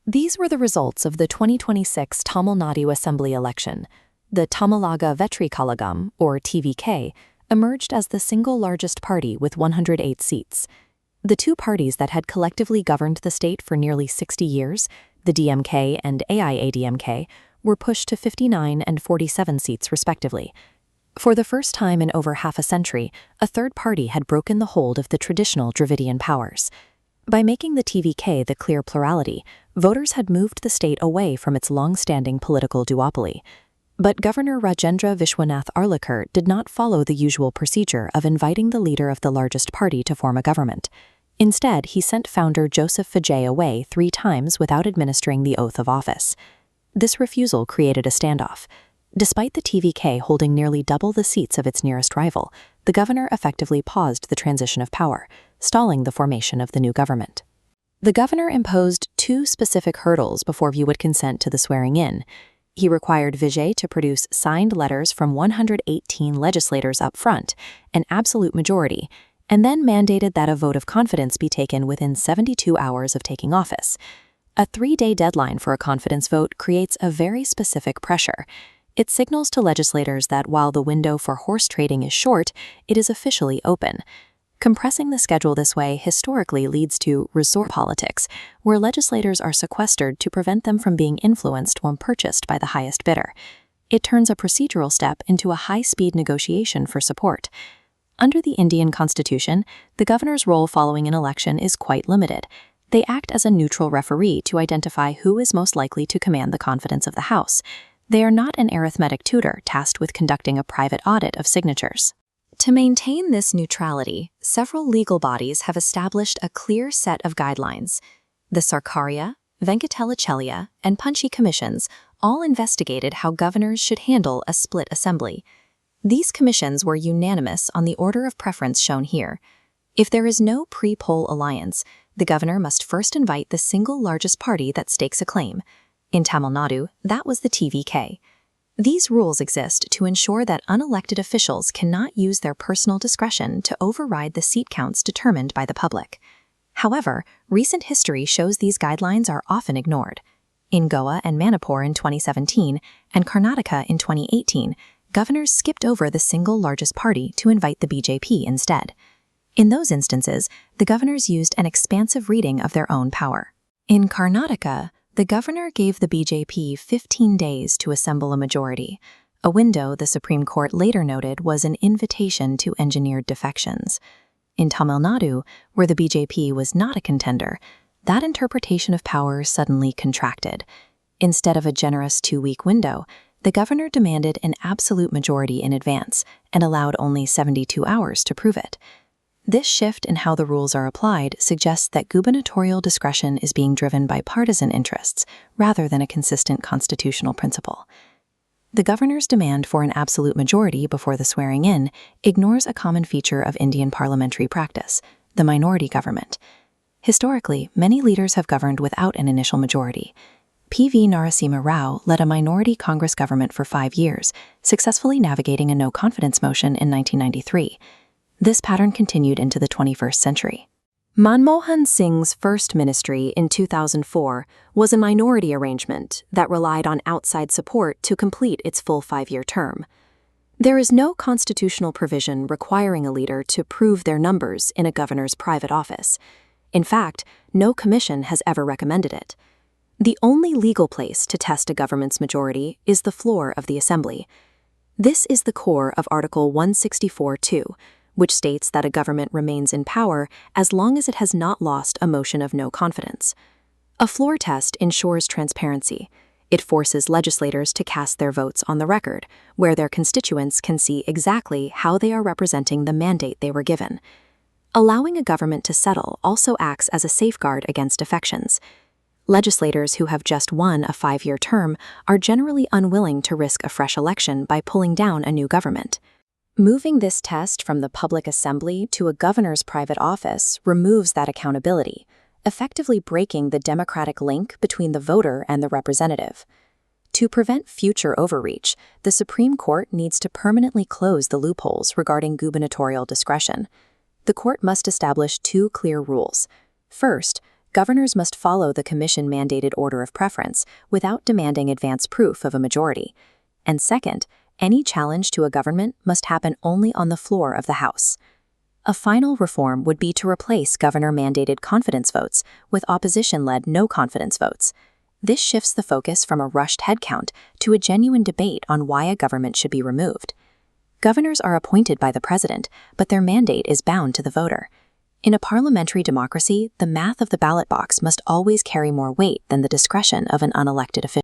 These were the results of the 2026 Tamil Nadu Assembly Election. The Tamilnaga Vetri Kalagam, or TVK, emerged as the single largest party with 108 seats. The two parties that had collectively governed the state for nearly 60 years, the DMK and AIADMK, were pushed to 59 and 47 seats respectively. For the first time in over half a century, a third party had broken the hold of the traditional Dravidian powers. By making the TVK the clear plurality, voters had moved the state away from its long-standing political duopoly. But Governor Rajendra Vishwanath Arlikar did not follow the usual procedure of inviting the leader of the largest party to form a government. Instead, he sent founder Joseph Vijay away 3 times without administering the oath of office. This refusal created a standoff. Despite the TVK holding nearly double the seats of its nearest rival, the governor effectively paused the transition of power, stalling the formation of the new government. The governor imposed 2 specific hurdles before he would consent to the swearing-in. He required Vijay to produce signed letters from 118 legislators up front, an absolute majority, and then mandated that a vote of confidence be taken within 72 hours of taking office. A 3-day deadline for a confidence vote creates a very specific pressure. It signals to legislators that while the window for horse trading is short, it is officially open. Compressing the schedule this way historically leads to resort politics, where legislators are sequestered to prevent them from being influenced when purchased by the highest bidder. It turns a procedural step into a high-speed negotiation for support. Under the Indian Constitution, the governor's role following an election is quite limited. They act as a neutral referee to identify who is most likely to command the confidence of the House. They are not an arithmetic tutor tasked with conducting a private audit of signatures. To maintain this neutrality, several legal bodies have established a clear set of guidelines. The Sarkaria, Venkatalachelya, and Punchhi Commissions all investigated how governors should handle a split assembly. These commissions were unanimous on the order of preference shown here. If there is no pre-poll alliance, the governor must first invite the single largest party that stakes a claim. In Tamil Nadu, that was the TVK. These rules exist to ensure that unelected officials cannot use their personal discretion to override the seat counts determined by the public. However, recent history shows these guidelines are often ignored. In Goa and Manipur in 2017 and Karnataka in 2018, governors skipped over the single largest party to invite the BJP instead. In those instances, the governors used an expansive reading of their own power. In Karnataka, the governor gave the BJP 15 days to assemble a majority, a window the Supreme Court later noted was an invitation to engineered defections. In Tamil Nadu, where the BJP was not a contender, that interpretation of power suddenly contracted. Instead of a generous 2-week window, the governor demanded an absolute majority in advance and allowed only 72 hours to prove it. This shift in how the rules are applied suggests that gubernatorial discretion is being driven by partisan interests rather than a consistent constitutional principle. The governor's demand for an absolute majority before the swearing-in ignores a common feature of Indian parliamentary practice, the minority government. Historically, many leaders have governed without an initial majority. P.V. Narasimha Rao led a minority Congress government for 5 years, successfully navigating a no-confidence motion in 1993. This pattern continued into the 21st century. Manmohan Singh's first ministry in 2004 was a minority arrangement that relied on outside support to complete its full 5-year term. There is no constitutional provision requiring a leader to prove their numbers in a governor's private office. In fact, no commission has ever recommended it. The only legal place to test a government's majority is the floor of the assembly. This is the core of Article 164(2), which states that a government remains in power as long as it has not lost a motion of no confidence. A floor test ensures transparency. It forces legislators to cast their votes on the record, where their constituents can see exactly how they are representing the mandate they were given. Allowing a government to settle also acts as a safeguard against defections. Legislators who have just won a 5-year term are generally unwilling to risk a fresh election by pulling down a new government. Moving this test from the public assembly to a governor's private office removes that accountability, effectively breaking the democratic link between the voter and the representative. To prevent future overreach, the Supreme Court needs to permanently close the loopholes regarding gubernatorial discretion. The court must establish 2 clear rules. First, Governors must follow the commission-mandated order of preference without demanding advance proof of a majority. And second, any challenge to a government must happen only on the floor of the House. A final reform would be to replace governor-mandated confidence votes with opposition-led no-confidence votes. This shifts the focus from a rushed headcount to a genuine debate on why a government should be removed. Governors are appointed by the president, but their mandate is bound to the voter. In a parliamentary democracy, the math of the ballot box must always carry more weight than the discretion of an unelected official.